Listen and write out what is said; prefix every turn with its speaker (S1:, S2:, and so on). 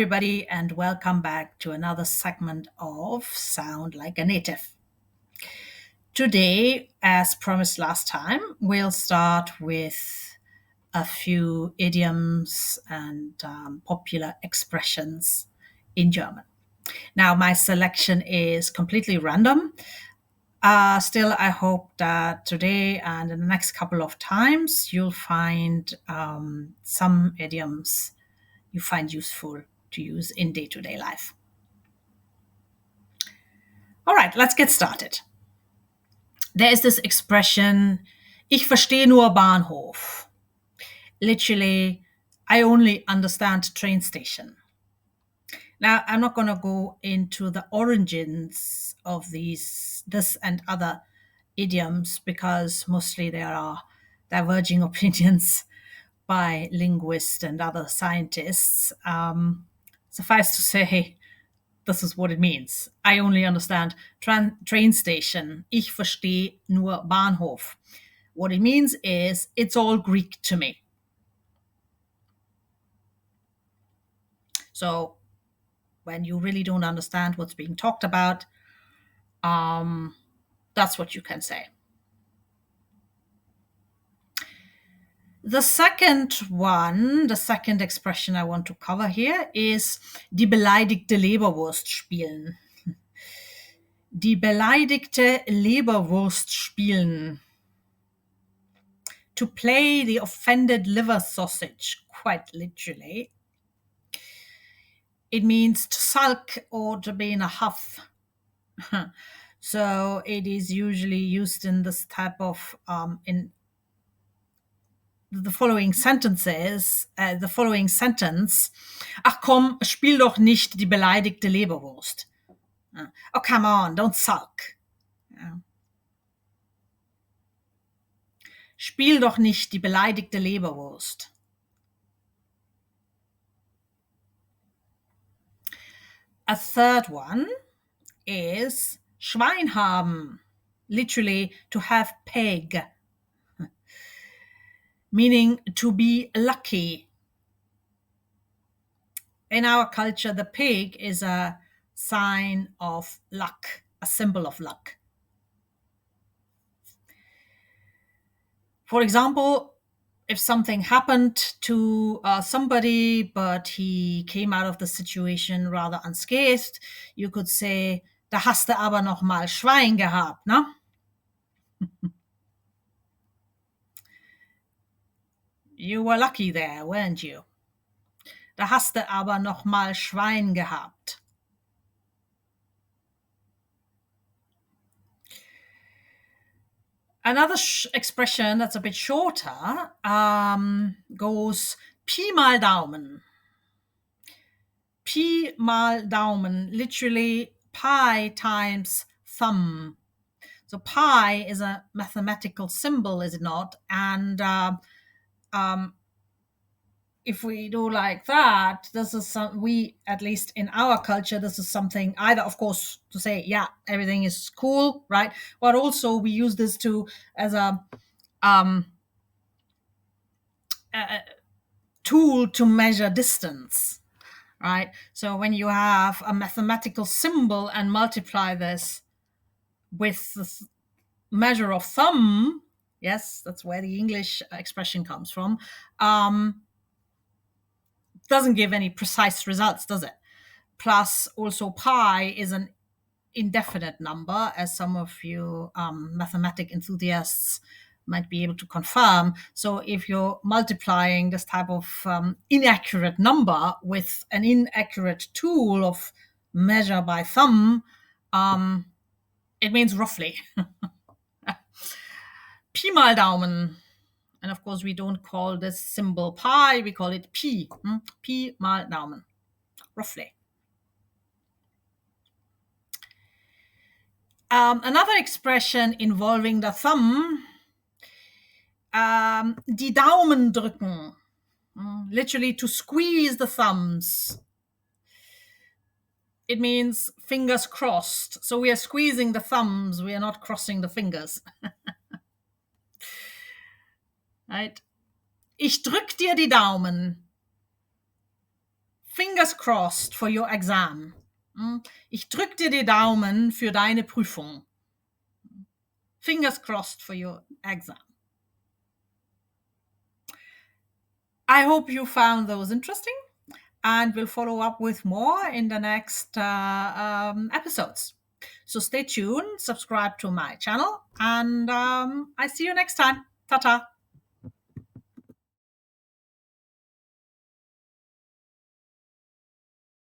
S1: everybody, and welcome back to another segment of Sound Like a Native. Today, as promised last time, we'll start with a few idioms and popular expressions in German. Now, my selection is completely random. Still, I hope that today and in the next couple of times, you'll find some idioms you find useful to use in day-to-day life. All right, let's get started. There is this expression, ich verstehe nur Bahnhof. Literally, I only understand train station. Now, I'm not going to go into the origins of this and other idioms because mostly there are diverging opinions by linguists and other scientists. Suffice to say, this is what it means. I only understand train station. Ich verstehe nur Bahnhof. What it means is it's all Greek to me. So when you really don't understand what's being talked about, that's what you can say. The second expression I want to cover here is die beleidigte Leberwurst spielen. Die beleidigte Leberwurst spielen. To play the offended liver sausage, quite literally. It means to sulk or to be in a huff. So it is usually used in this type of in the following sentences. The following sentence: Ach komm, spiel doch nicht die beleidigte Leberwurst. Oh, come on, don't sulk. Spiel doch nicht die beleidigte Leberwurst. A third one is Schwein haben, literally to have pig, meaning to be lucky. In our culture, the pig is a sign of luck, a symbol of luck. For example, if something happened to somebody, but he came out of the situation rather unscathed, you could say, da hast du aber noch mal Schwein gehabt, ne? You were lucky there, weren't you? Da hast du aber noch mal Schwein gehabt. Another expression that's a bit shorter goes Pi mal Daumen. Pi mal Daumen, literally pi times thumb. So pi is a mathematical symbol, is it not? And if we do like that, this is at least in our culture, this is something either, of course, to say, yeah, everything is cool, right? But also we use this as a tool to measure distance, right? So when you have a mathematical symbol and multiply this with the measure of thumb, yes, that's where the English expression comes from, doesn't give any precise results, does it? Plus, also pi is an indefinite number, as some of you mathematic enthusiasts might be able to confirm. So if you're multiplying this type of inaccurate number with an inaccurate tool of measure by thumb, it means roughly. Pi mal Daumen. And of course, we don't call this symbol pi, we call it pi. Pi mal Daumen, roughly. Another expression involving the thumb, die Daumen drücken, literally to squeeze the thumbs. It means fingers crossed. So we are squeezing the thumbs, we are not crossing the fingers. Right? Ich drück dir die Daumen. Fingers crossed for your exam. Ich drück dir die Daumen für deine Prüfung. Fingers crossed for your exam. I hope you found those interesting, and we'll follow up with more in the next episodes. So stay tuned, subscribe to my channel, and I see you next time. Ta-ta.